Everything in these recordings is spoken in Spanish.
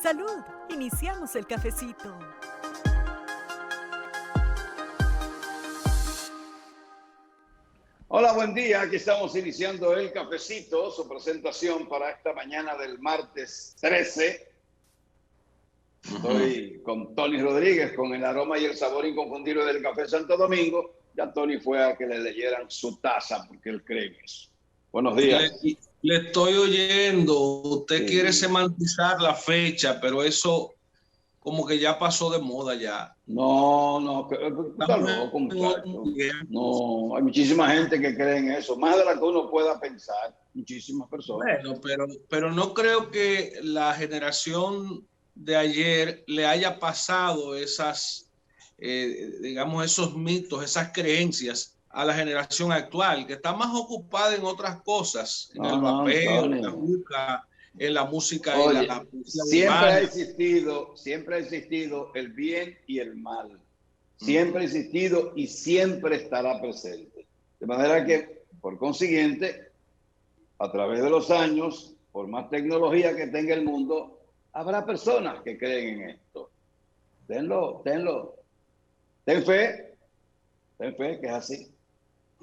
Salud, iniciamos el cafecito. Hola, buen día. Aquí estamos iniciando el cafecito, su presentación para esta mañana del martes 13. Estoy con Tony Rodríguez, con el aroma y el sabor inconfundible del café Santo Domingo. Ya Tony fue a que le leyeran su taza porque él cree en eso. Buenos días. Le estoy oyendo. Usted quiere Sí. semantizar la fecha, pero eso como que ya pasó de moda ya. No, está Estamos loco, en otro muchacho. tiempo. No, hay muchísima gente que cree en eso, más de la que uno pueda pensar, muchísimas personas. Bueno, pero no creo que la generación de ayer le haya pasado esas, digamos, esos mitos, esas creencias a la generación actual, que está más ocupada en otras cosas, en el No, vapeo, en la Tony. juca, en la música y Oye, la poesía urbana. siempre ha existido el bien y el mal. Siempre ha existido y siempre estará presente. De manera que, por consiguiente, a través de los años, por más tecnología que tenga el mundo, habrá personas que creen en esto. Ten fe, que es así.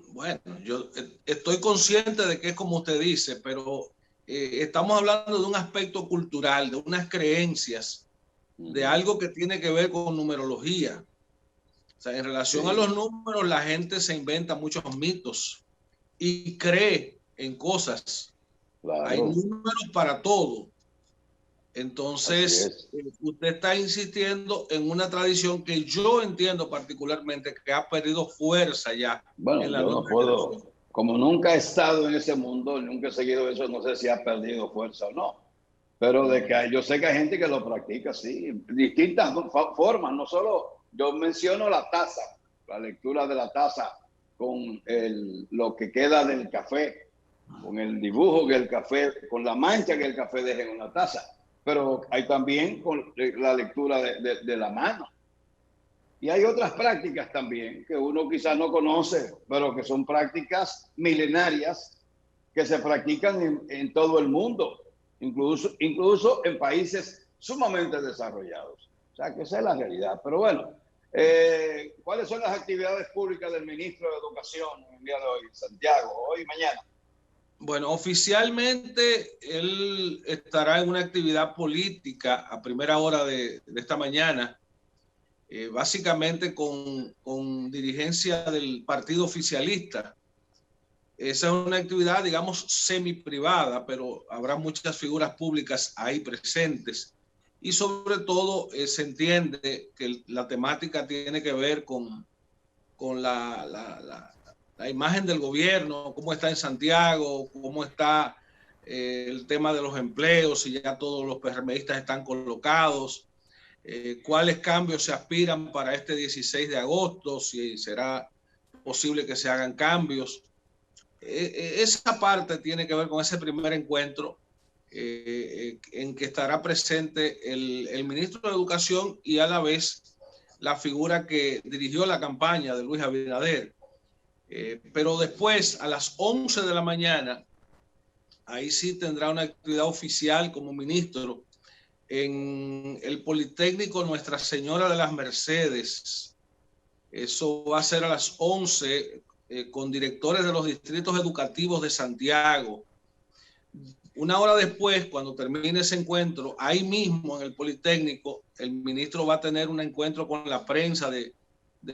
Bueno, yo estoy consciente de que es como usted dice, pero estamos hablando de un aspecto cultural, de unas creencias, de algo que tiene que ver con numerología. O sea, en relación a los números, la gente se inventa muchos mitos y cree en cosas. Claro. Hay números para todo. Entonces, usted está insistiendo en una tradición que yo entiendo particularmente que ha perdido fuerza ya. Bueno, En la yo nueva no puedo, como nunca he estado en ese mundo, nunca he seguido eso, no sé si ha perdido fuerza o no. Pero de que yo sé que hay gente que lo practica, sí, distintas formas, no solo, yo menciono la taza, la lectura de la taza con lo que queda del café, con el dibujo que el café, con la mancha que el café deja en una taza, pero hay también con la lectura de la mano. Y hay otras prácticas también que uno quizás no conoce, pero que son prácticas milenarias que se practican en todo el mundo, incluso en países sumamente desarrollados. O sea, que esa es la realidad. Pero bueno, ¿cuáles son las actividades públicas del ministro de Educación en el día de hoy, Santiago, hoy y mañana? Bueno, oficialmente él estará en una actividad política a primera hora de esta mañana, básicamente con dirigencia del partido oficialista. Esa es una actividad, digamos, semi-privada, pero habrá muchas figuras públicas ahí presentes. Y sobre todo se entiende que la temática tiene que ver con la imagen del gobierno, cómo está en Santiago, cómo está el tema de los empleos, si ya todos los PRMistas están colocados, cuáles cambios se aspiran para este 16 de agosto, si será posible que se hagan cambios. Esa parte tiene que ver con ese primer encuentro en que estará presente el ministro de Educación y a la vez la figura que dirigió la campaña de Luis Abinader. Pero después, a las 11 de la mañana, ahí sí tendrá una actividad oficial como ministro en el Politécnico Nuestra Señora de las Mercedes. Eso va a ser a las 11 con directores de los distritos educativos de Santiago. Una hora después, cuando termine ese encuentro, ahí mismo en el Politécnico, el ministro va a tener un encuentro con la prensa de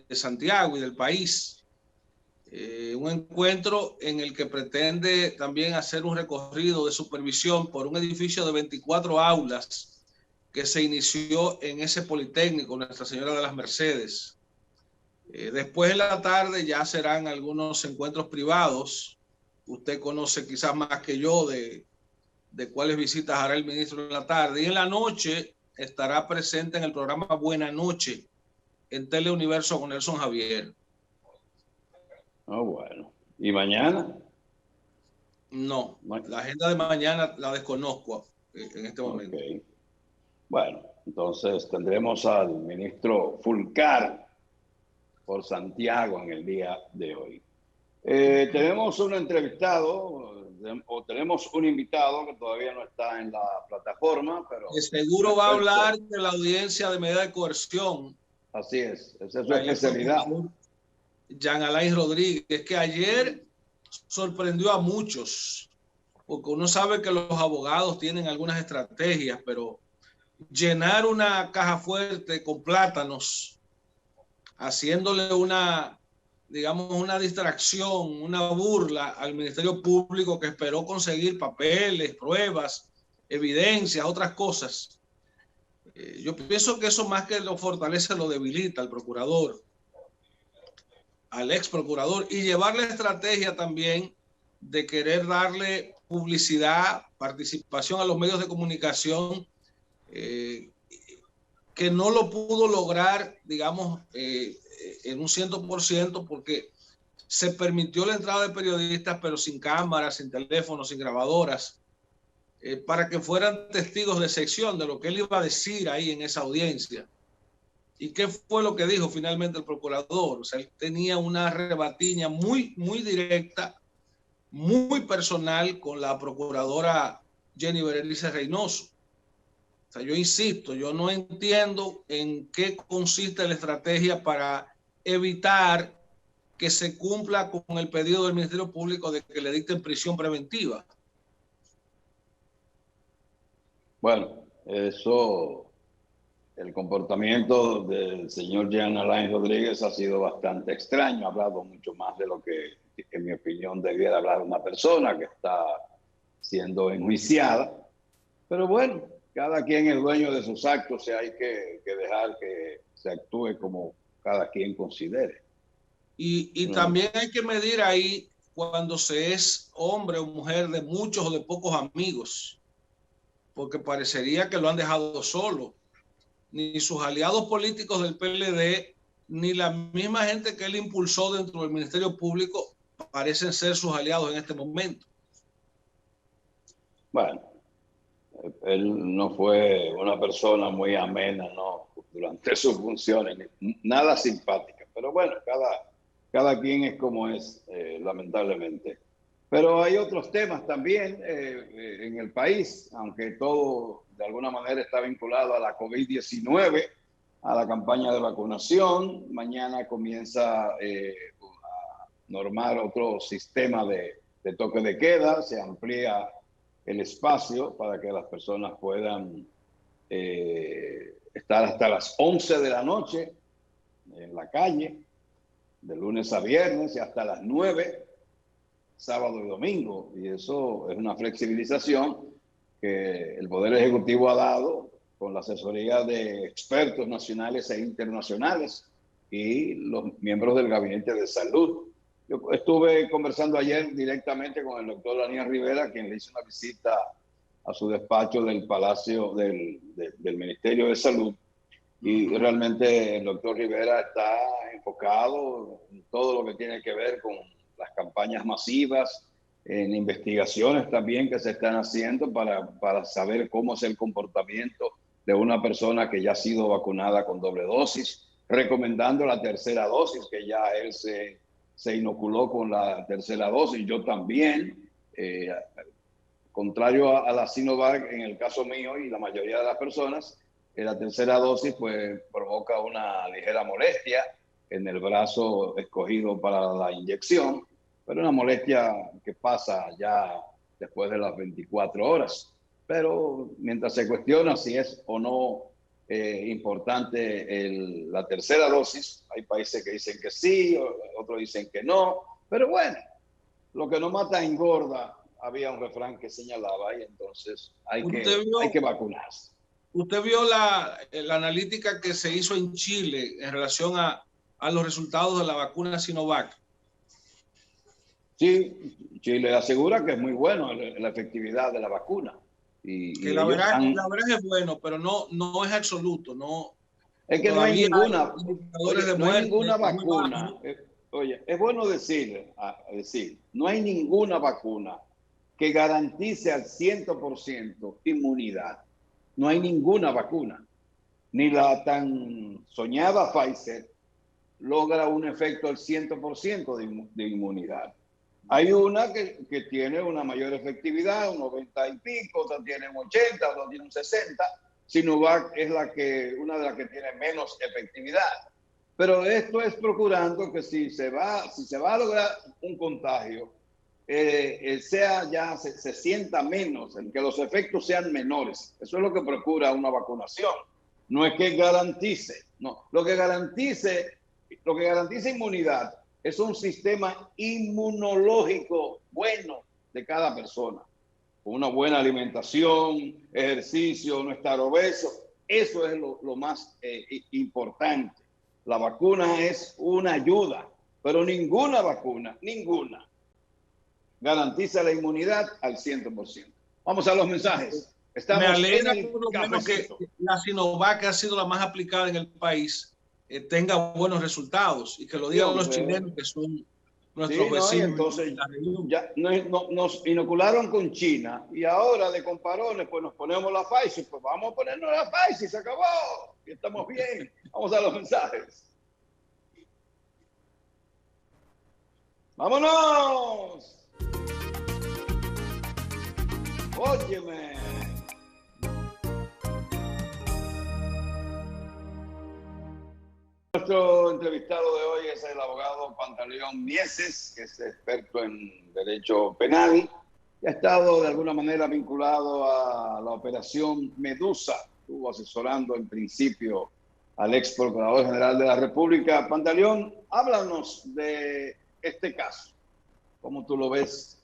Santiago y del país. Un encuentro en el que pretende también hacer un recorrido de supervisión por un edificio de 24 aulas que se inició en ese Politécnico, Nuestra Señora de las Mercedes. Después en la tarde ya serán algunos encuentros privados. Usted conoce quizás más que yo de cuáles visitas hará el ministro en la tarde. Y en la noche estará presente en el programa Buena Noche en Teleuniverso con Nelson Javier. Oh, bueno. ¿Y mañana? No, la agenda de mañana la desconozco en este momento. Okay. Bueno, entonces tendremos al ministro Fulcar por Santiago en el día de hoy. Tenemos un entrevistado o tenemos un invitado que todavía no está en la plataforma, pero... De seguro va a hablar de la audiencia de medida de coerción. Así es, esa es su especialidad. Jean Alain Rodríguez, que ayer sorprendió a muchos, porque uno sabe que los abogados tienen algunas estrategias, pero llenar una caja fuerte con plátanos, haciéndole una, digamos, una distracción, una burla al Ministerio Público, que esperó conseguir papeles, pruebas, evidencias, otras cosas. Yo pienso que eso más que lo fortalece, lo debilita al procurador, al ex procurador, y llevar la estrategia también de querer darle publicidad, participación a los medios de comunicación, que no lo pudo lograr, digamos, en un 100%, porque se permitió la entrada de periodistas, pero sin cámaras, sin teléfonos, sin grabadoras, para que fueran testigos de sección de lo que él iba a decir ahí en esa audiencia. ¿Y qué fue lo que dijo finalmente el procurador? O sea, él tenía una rebatiña muy, muy directa, muy personal con la procuradora Jenny Berenice Reynoso. O sea, yo insisto, yo no entiendo en qué consiste la estrategia para evitar que se cumpla con el pedido del Ministerio Público de que le dicten prisión preventiva. Bueno, eso, el comportamiento del señor Jean Alain Rodríguez ha sido bastante extraño. Ha hablado mucho más de lo que, en mi opinión, debiera hablar una persona que está siendo enjuiciada. Pero bueno, cada quien es dueño de sus actos y hay que dejar que se actúe como cada quien considere. Y también hay que medir ahí cuando se es hombre o mujer de muchos o de pocos amigos, porque parecería que lo han dejado solo. Ni sus aliados políticos del PLD, ni la misma gente que él impulsó dentro del Ministerio Público parecen ser sus aliados en este momento. Bueno, él no fue una persona muy amena, ¿no?, durante sus funciones, nada simpática. Pero bueno, cada quien es como es, lamentablemente. Pero hay otros temas también en el país, aunque todo de alguna manera está vinculado a la COVID-19, a la campaña de vacunación. Mañana comienza a normar otro sistema de toque de queda, se amplía el espacio para que las personas puedan estar hasta las 11 de la noche en la calle, de lunes a viernes, y hasta las 9, sábado y domingo. Y eso es una flexibilización que el Poder Ejecutivo ha dado con la asesoría de expertos nacionales e internacionales y los miembros del Gabinete de Salud. Yo estuve conversando ayer directamente con el doctor Daniel Rivera, quien le hizo una visita a su despacho del Palacio del Ministerio de Salud, y realmente el doctor Rivera está enfocado en todo lo que tiene que ver con las campañas masivas, en investigaciones también que se están haciendo para saber cómo es el comportamiento de una persona que ya ha sido vacunada con doble dosis, recomendando la tercera dosis, que ya él se inoculó con la tercera dosis. Yo también, contrario a la Sinovac, en el caso mío y la mayoría de las personas, la tercera dosis pues provoca una ligera molestia en el brazo escogido para la inyección, pero una molestia que pasa ya después de las 24 horas. Pero mientras se cuestiona si es o no importante la tercera dosis, hay países que dicen que sí, otros dicen que no, pero bueno, lo que no mata engorda, había un refrán que señalaba, y entonces hay que vacunarse. ¿Usted vio la analítica que se hizo en Chile en relación a los resultados de la vacuna Sinovac? Sí, Chile asegura que es muy bueno la efectividad de la vacuna. Que la verdad es bueno, pero no es absoluto. No, es que no hay ninguna, no hay ninguna vacuna. Oye, es bueno decir, no hay ninguna vacuna que garantice al 100% inmunidad. No hay ninguna vacuna. Ni la tan soñada Pfizer logra un efecto al 100% de inmunidad. Hay una que tiene una mayor efectividad, un 90 y pico, otra tiene un 80, otra tiene un 60. Sinovac es una de las que tiene menos efectividad. Pero esto es procurando que si se va a lograr un contagio, se sienta menos, que los efectos sean menores. Eso es lo que procura una vacunación. No es que garantice, no. Lo que garantiza inmunidad es un sistema inmunológico bueno de cada persona. Con una buena alimentación, ejercicio, no estar obeso. Eso es lo más importante. La vacuna es una ayuda, pero ninguna vacuna, garantiza la inmunidad al 100%. Vamos a los mensajes. Me alegra por lo menos que la Sinovac, que ha sido la más aplicada en el país, tenga buenos resultados, y que lo digan los chilenos, que son nuestros vecinos. Entonces, ya nos inocularon con China, y ahora de comparones, pues nos ponemos la Pfizer. Pues vamos a ponernos la Pfizer, se acabó, y estamos bien. Vamos a los mensajes. ¡Vámonos! Óyeme. Nuestro entrevistado de hoy es el abogado Pantaleón Mieses, que es experto en derecho penal y ha estado de alguna manera vinculado a la operación Medusa. Estuvo asesorando en principio al ex procurador general de la República. Pantaleón, háblanos de este caso. ¿Cómo tú lo ves?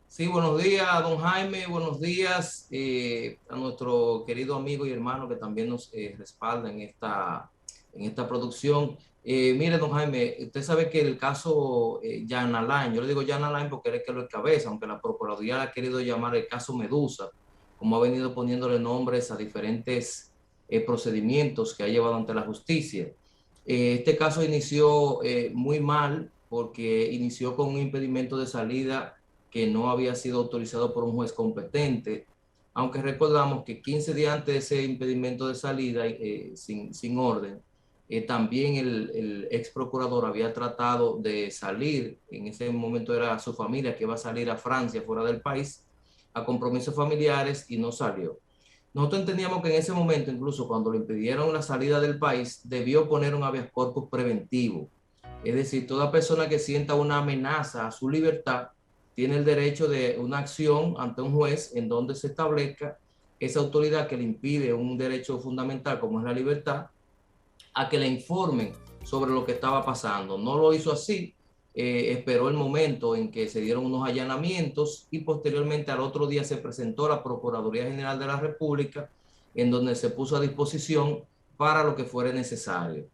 Sí, buenos días, don Jaime, buenos días a nuestro querido amigo y hermano que también nos respalda en esta producción. Mire, don Jaime, usted sabe que el caso Jan Alain, yo le digo Jan Alain porque él es que lo encabeza, aunque la Procuraduría ha querido llamar el caso Medusa, como ha venido poniéndole nombres a diferentes procedimientos que ha llevado ante la justicia. Este caso inició muy mal porque inició con un impedimento de salida que no había sido autorizado por un juez competente, aunque recordamos que 15 días antes de ese impedimento de salida sin orden, también el ex procurador había tratado de salir, en ese momento era su familia que iba a salir a Francia, fuera del país, a compromisos familiares, y no salió. Nosotros entendíamos que en ese momento, incluso cuando le impidieron la salida del país, debió poner un habeas corpus preventivo. Es decir, toda persona que sienta una amenaza a su libertad tiene el derecho de una acción ante un juez en donde se establezca esa autoridad que le impide un derecho fundamental como es la libertad, a que le informen sobre lo que estaba pasando. No lo hizo así, esperó el momento en que se dieron unos allanamientos y posteriormente al otro día se presentó a la Procuraduría General de la República, en donde se puso a disposición para lo que fuera necesario.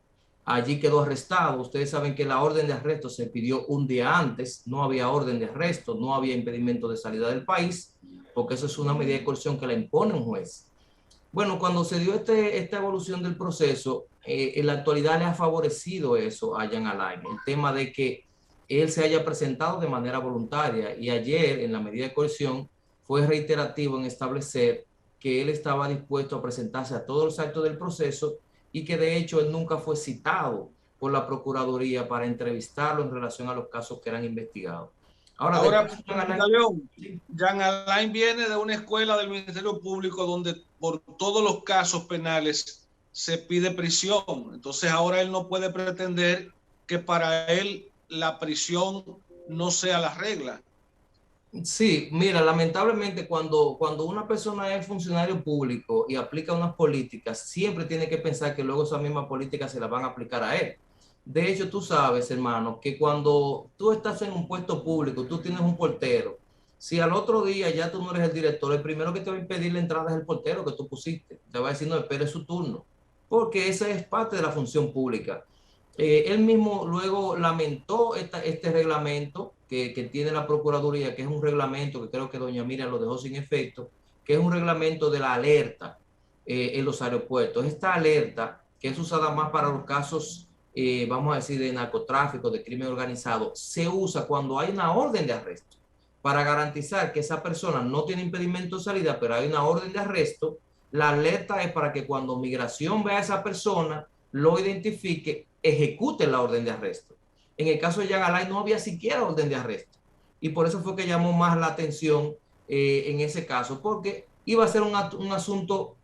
Allí quedó arrestado. Ustedes saben que la orden de arresto se pidió un día antes, no había orden de arresto, no había impedimento de salida del país, porque eso es una medida de coerción que la impone un juez. Bueno, cuando se dio esta evolución del proceso, en la actualidad le ha favorecido eso a Jan Alain, el tema de que él se haya presentado de manera voluntaria, y ayer en la medida de coerción fue reiterativo en establecer que él estaba dispuesto a presentarse a todos los actos del proceso y que de hecho él nunca fue citado por la Procuraduría para entrevistarlo en relación a los casos que eran investigados. Ahora Jan Alain viene de una escuela del Ministerio Público donde por todos los casos penales se pide prisión. Entonces ahora él no puede pretender que para él la prisión no sea la regla. Sí, mira, lamentablemente cuando una persona es funcionario público y aplica unas políticas, siempre tiene que pensar que luego esas mismas políticas se las van a aplicar a él. De hecho, tú sabes, hermano, que cuando tú estás en un puesto público, tú tienes un portero. Si al otro día ya tú no eres el director, el primero que te va a impedir la entrada es el portero que tú pusiste. Te va a decir, no, espere su turno, porque esa es parte de la función pública. Él mismo luego lamentó este reglamento que tiene la Procuraduría, que es un reglamento que creo que doña Miriam lo dejó sin efecto, que es un reglamento de la alerta en los aeropuertos. Esta alerta, que es usada más para los casos, vamos a decir, de narcotráfico, de crimen organizado, se usa cuando hay una orden de arresto, para garantizar que esa persona no tiene impedimento de salida, pero hay una orden de arresto. La alerta es para que cuando migración vea a esa persona, lo identifique, ejecute la orden de arresto. En el caso de Jean Alain no había siquiera orden de arresto. Y por eso fue que llamó más la atención en ese caso, porque iba a ser un asunto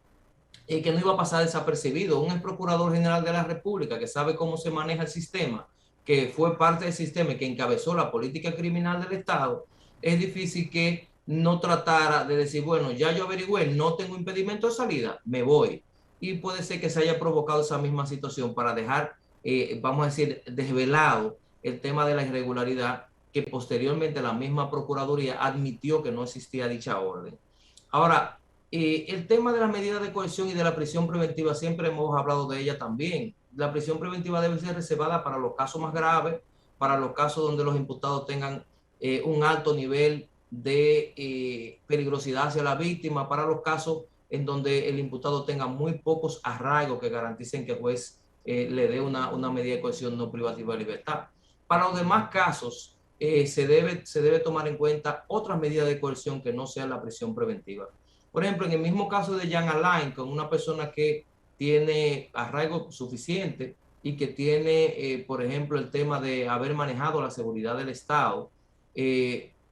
que no iba a pasar desapercibido. Un ex procurador general de la República que sabe cómo se maneja el sistema, que fue parte del sistema y que encabezó la política criminal del Estado, es difícil que no tratara de decir, bueno, ya yo averigüé, no tengo impedimento de salida, me voy. Y puede ser que se haya provocado esa misma situación para dejar, vamos a decir, desvelado el tema de la irregularidad, que posteriormente la misma Procuraduría admitió que no existía dicha orden. Ahora, el tema de las medidas de coerción y de la prisión preventiva, siempre hemos hablado de ella también. La prisión preventiva debe ser reservada para los casos más graves, para los casos donde los imputados tengan un alto nivel de peligrosidad hacia la víctima, para los casos en donde el imputado tenga muy pocos arraigos que garanticen que el juez le dé una medida de coerción no privativa de libertad. Para los demás casos, se debe tomar en cuenta otras medidas de coerción que no sean la prisión preventiva. Por ejemplo, en el mismo caso de Jean Alain, con una persona que tiene arraigo suficiente y que tiene, por ejemplo, el tema de haber manejado la seguridad del Estado,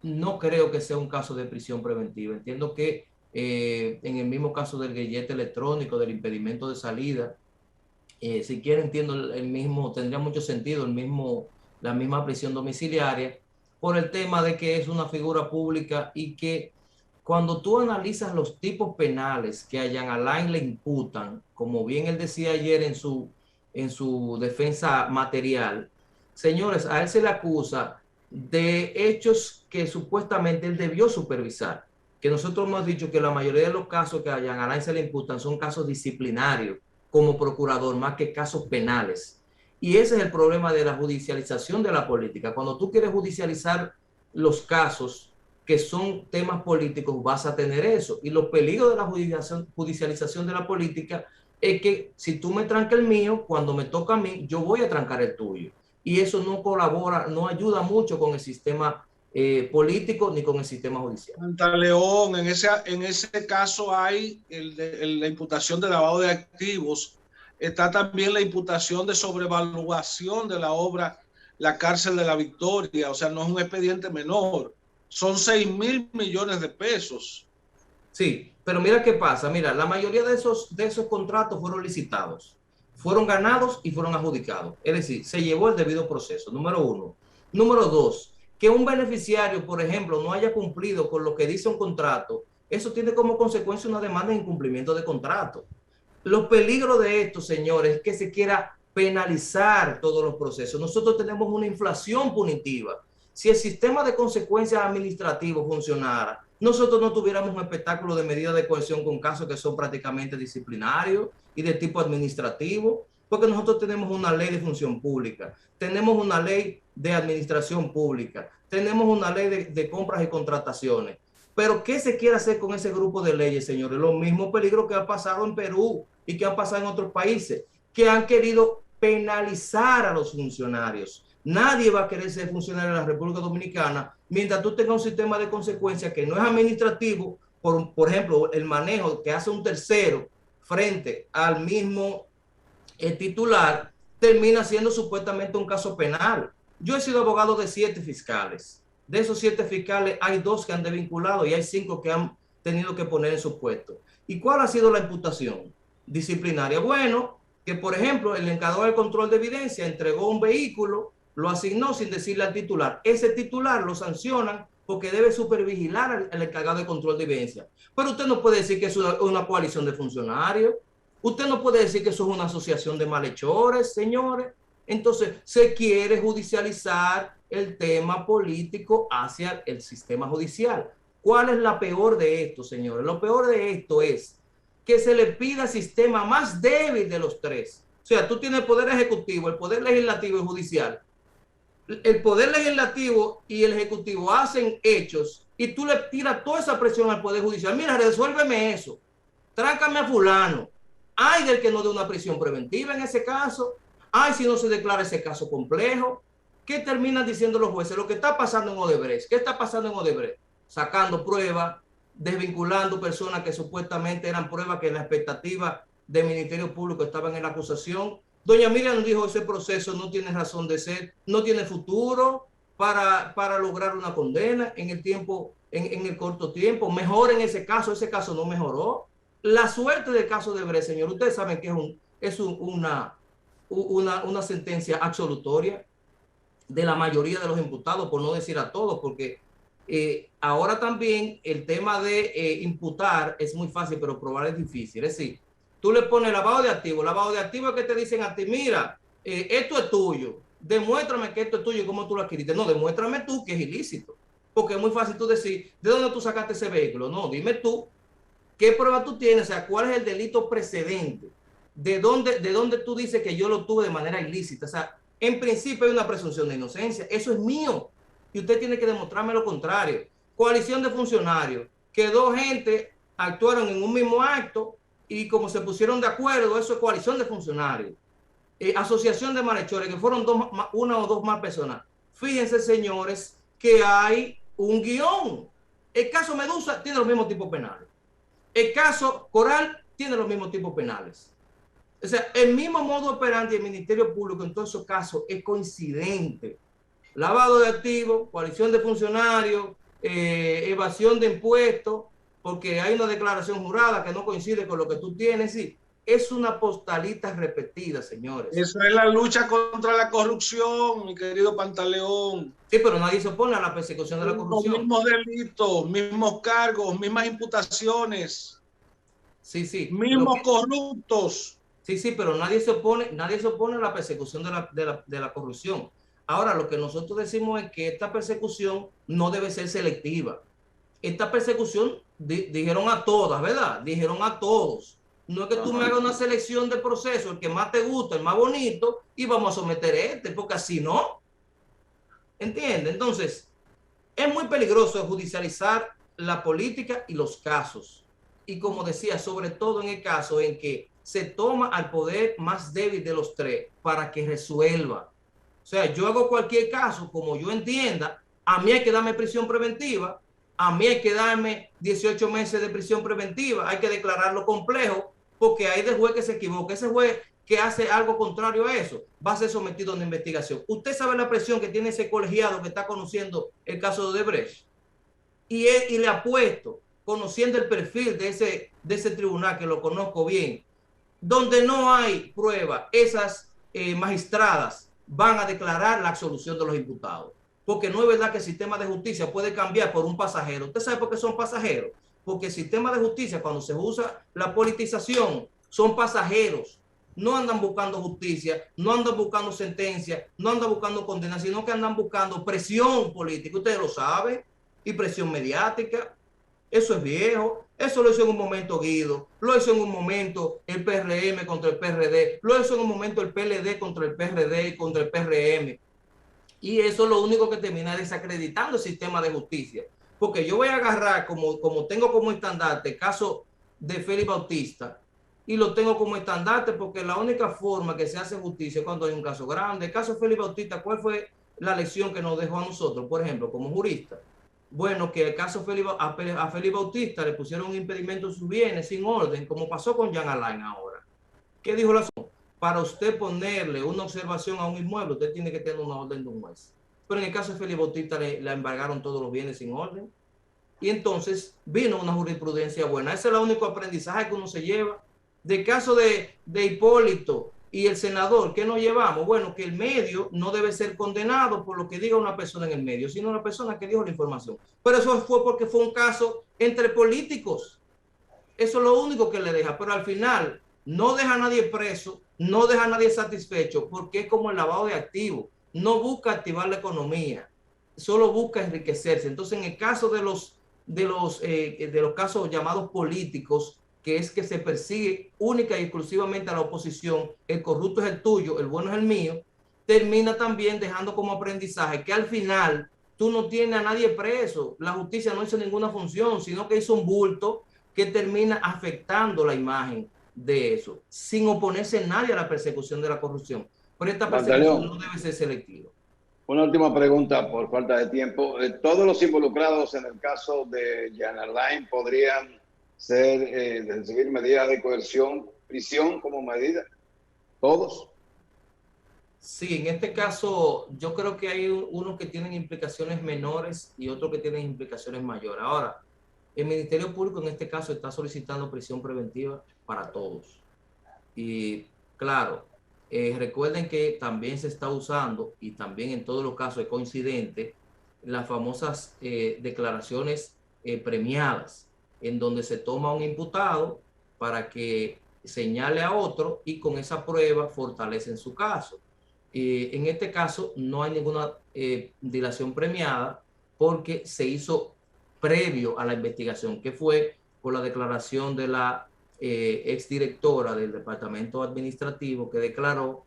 no creo que sea un caso de prisión preventiva. Entiendo que en el mismo caso del grillete electrónico, del impedimento de salida, siquiera entiendo el mismo, tendría mucho sentido la misma prisión domiciliaria, por el tema de que es una figura pública y que cuando tú analizas los tipos penales que a Jean Alain le imputan, como bien él decía ayer en su defensa material, señores, a él se le acusa de hechos que supuestamente él debió supervisar, que nosotros hemos dicho que la mayoría de los casos que a Jean Alain se le imputan son casos disciplinarios como procurador, más que casos penales. Y ese es el problema de la judicialización de la política. Cuando tú quieres judicializar los casos que son temas políticos, vas a tener eso. Y los peligros de la judicialización de la política es que si tú me trancas el mío, cuando me toca a mí, yo voy a trancar el tuyo. Y eso no colabora, no ayuda mucho con el sistema político ni con el sistema judicial. León, en ese caso hay la imputación de lavado de activos. Está también la imputación de sobrevaluación de la obra La Cárcel de la Victoria. O sea, no es un expediente menor. Son 6.000 millones de pesos. Sí, pero mira qué pasa. Mira, la mayoría de esos contratos fueron licitados, fueron ganados y fueron adjudicados. Es decir, se llevó el debido proceso, número uno. Número dos, que un beneficiario, por ejemplo, no haya cumplido con lo que dice un contrato, eso tiene como consecuencia una demanda de incumplimiento de contrato. Los peligros de esto, señores, es que se quiera penalizar todos los procesos. Nosotros tenemos una inflación punitiva. Si el sistema de consecuencias administrativas funcionara, nosotros no tuviéramos un espectáculo de medidas de coerción con casos que son prácticamente disciplinarios y de tipo administrativo, porque nosotros tenemos una ley de función pública, tenemos una ley de administración pública, tenemos una ley de compras y contrataciones. Pero ¿qué se quiere hacer con ese grupo de leyes, señores? Los mismos peligros que han pasado en Perú y que han pasado en otros países, que han querido penalizar a los funcionarios. Nadie va a querer ser funcionario de la República Dominicana mientras tú tengas un sistema de consecuencias que no es administrativo, por ejemplo, el manejo que hace un tercero frente al mismo titular, termina siendo supuestamente un caso penal. Yo he sido abogado de 7 fiscales. De esos 7 fiscales hay 2 que han desvinculado y hay 5 que han tenido que poner en su puesto. ¿Y cuál ha sido la imputación disciplinaria? Bueno, que por ejemplo el encargado del control de evidencia entregó un vehículo, lo asignó sin decirle al titular. Ese titular lo sancionan porque debe supervigilar al encargado de control de evidencia. Pero usted no puede decir que es una coalición de funcionarios. Usted no puede decir que eso es una asociación de malhechores, señores. Entonces, se quiere judicializar el tema político hacia el sistema judicial. ¿Cuál es la peor de esto, señores? Lo peor de esto es que se le pida al sistema más débil de los 3. O sea, tú tienes el poder ejecutivo, el poder legislativo y judicial. El poder legislativo y el ejecutivo hacen hechos y tú le tiras toda esa presión al poder judicial. Mira, resuélveme eso. Trácame a fulano. Ay, del que no dé una prisión preventiva en ese caso. Ay, si no se declara ese caso complejo. ¿Qué terminan diciendo los jueces? Lo que está pasando en Odebrecht. ¿Qué está pasando en Odebrecht? Sacando pruebas, desvinculando personas que supuestamente eran pruebas que en la expectativa del Ministerio Público estaban en la acusación. Doña Miriam dijo, ese proceso no tiene razón de ser, no tiene futuro para lograr una condena en el tiempo, en el corto tiempo. Mejor en ese caso no mejoró. La suerte del caso de Brecht, señor, ustedes saben que es una sentencia absolutoria de la mayoría de los imputados, por no decir a todos, porque ahora también el tema de imputar es muy fácil, pero probar es difícil. Es decir, tú le pones lavado de activos es que te dicen a ti, mira, esto es tuyo, demuéstrame que esto es tuyo y cómo tú lo adquiriste. No, demuéstrame tú que es ilícito, porque es muy fácil tú decir, ¿de dónde tú sacaste ese vehículo? No, dime tú, ¿qué prueba tú tienes? O sea, ¿cuál es el delito precedente? ¿De dónde tú dices que yo lo tuve de manera ilícita? O sea, en principio hay una presunción de inocencia, eso es mío, y usted tiene que demostrarme lo contrario. Coalición de funcionarios, que dos gente actuaron en un mismo acto y como se pusieron de acuerdo, eso es coalición de funcionarios. Asociación de malhechores, que fueron una o dos más personas. Fíjense, señores, que hay un guión. El caso Medusa tiene los mismos tipos penales. El caso Coral tiene los mismos tipos penales. O sea, el mismo modo operandi del Ministerio Público en todos esos casos es coincidente. Lavado de activos, coalición de funcionarios, evasión de impuestos, porque hay una declaración jurada que no coincide con lo que tú tienes. Sí, es una postalita repetida, señores. Eso es la lucha contra la corrupción, mi querido Pantaleón. Sí, pero nadie se opone a la persecución de la corrupción. Los mismos delitos, mismos cargos, mismas imputaciones. Sí, sí. Mismos corruptos. Sí, pero nadie se opone a la persecución de la corrupción. Ahora, lo que nosotros decimos es que esta persecución no debe ser selectiva. Esta persecución, dijeron a todas, ¿verdad? Dijeron a todos. No es que tú me hagas una selección de proceso, el que más te gusta, el más bonito, y vamos a someter porque así no. ¿Entiendes? Entonces, es muy peligroso judicializar la política y los casos. Y como decía, sobre todo en el caso en que se toma al poder más débil de los tres para que resuelva. O sea, yo hago cualquier caso como yo entienda, a mí hay que darme prisión preventiva, a mí hay que darme 18 meses de prisión preventiva, hay que declararlo complejo, porque hay de juez que se equivoca. Ese juez que hace algo contrario a eso va a ser sometido a una investigación. Usted sabe la presión que tiene ese colegiado que está conociendo el caso de Odebrecht. Y le apuesto, conociendo el perfil de ese tribunal, que lo conozco bien, donde no hay prueba, esas magistradas van a declarar la absolución de los imputados. Porque no es verdad que el sistema de justicia puede cambiar por un pasajero. ¿Usted sabe por qué son pasajeros? Porque el sistema de justicia, cuando se usa la politización, son pasajeros. No andan buscando justicia, no andan buscando sentencia, no andan buscando condena, sino que andan buscando presión política. Ustedes lo saben, y presión mediática. Eso es viejo. Eso lo hizo en un momento Guido, lo hizo en un momento el PRM contra el PRD, lo hizo en un momento el PLD contra el PRD y contra el PRM. Y eso es lo único que termina desacreditando el sistema de justicia. Porque yo voy a agarrar, como tengo como estandarte el caso de Félix Bautista, y lo tengo como estandarte porque la única forma que se hace justicia es cuando hay un caso grande. El caso de Félix Bautista, ¿cuál fue la lección que nos dejó a nosotros, por ejemplo, como juristas? Bueno, que el caso a Félix Bautista le pusieron un impedimento en sus bienes sin orden, como pasó con Jean Alain ahora. ¿Qué dijo la Suprema? Para usted ponerle una observación a un inmueble, usted tiene que tener una orden de un juez. Pero en el caso de Félix Bautista le embargaron todos los bienes sin orden. Y entonces vino una jurisprudencia buena. Ese es el único aprendizaje que uno se lleva. Del caso de Hipólito y el senador, ¿qué nos llevamos? Bueno, que el medio no debe ser condenado por lo que diga una persona en el medio, sino una persona que dijo la información. Pero eso fue porque fue un caso entre políticos. Eso es lo único que le deja. Pero al final no deja a nadie preso, no deja a nadie satisfecho, porque es como el lavado de activos. No busca activar la economía, solo busca enriquecerse. Entonces, en el caso de los casos llamados políticos, que es que se persigue única y exclusivamente a la oposición, el corrupto es el tuyo, el bueno es el mío, termina también dejando como aprendizaje que al final tú no tienes a nadie preso, la justicia no hizo ninguna función, sino que hizo un bulto que termina afectando la imagen de eso, sin oponerse nadie a la persecución de la corrupción. Pero esta persecución no debe ser selectiva. Una última pregunta por falta de tiempo. ¿Todos los involucrados en el caso de Jean Alain podrían recibir medidas de coerción, prisión como medida? ¿Todos? Sí, en este caso yo creo que hay unos que tienen implicaciones menores y otros que tienen implicaciones mayores. Ahora, el Ministerio Público en este caso está solicitando prisión preventiva para todos. Y claro, recuerden que también se está usando, y también en todos los casos es coincidente, las famosas declaraciones premiadas, en donde se toma un imputado para que señale a otro y con esa prueba fortalecen su caso. En este caso no hay ninguna dilación premiada porque se hizo previo a la investigación, que fue por la declaración de la exdirectora del Departamento Administrativo, que declaró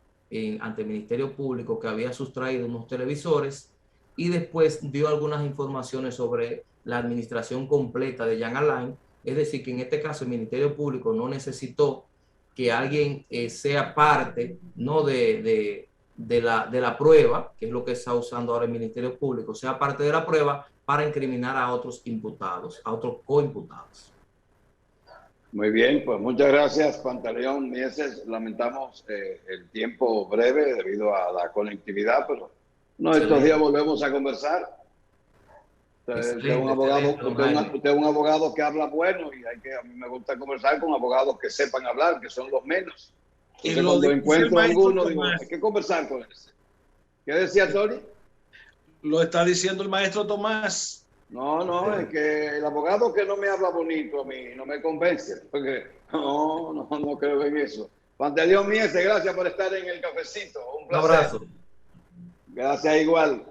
ante el Ministerio Público que había sustraído unos televisores y después dio algunas informaciones sobre la administración completa de Jean Alain. Es decir, que en este caso el Ministerio Público no necesitó que alguien sea parte, ¿no?, de la prueba, que es lo que está usando ahora el Ministerio Público, sea parte de la prueba para incriminar a otros imputados, a otros coimputados. Muy bien, pues muchas gracias, Pantaleón Mieses. Lamentamos el tiempo breve debido a la conectividad, pero no, estos días volvemos a conversar. Usted es un abogado que habla bueno y a mí me gusta conversar con abogados que sepan hablar, que son los menos. Y cuando encuentro a alguno, digo, hay que conversar con él. ¿Qué decía Tony? Lo está diciendo el maestro Tomás. No, es que el abogado que no me habla bonito a mí no me convence, porque no creo en eso. Pantaleón Mieses, gracias por estar en el cafecito. Un placer. Un abrazo. Gracias igual.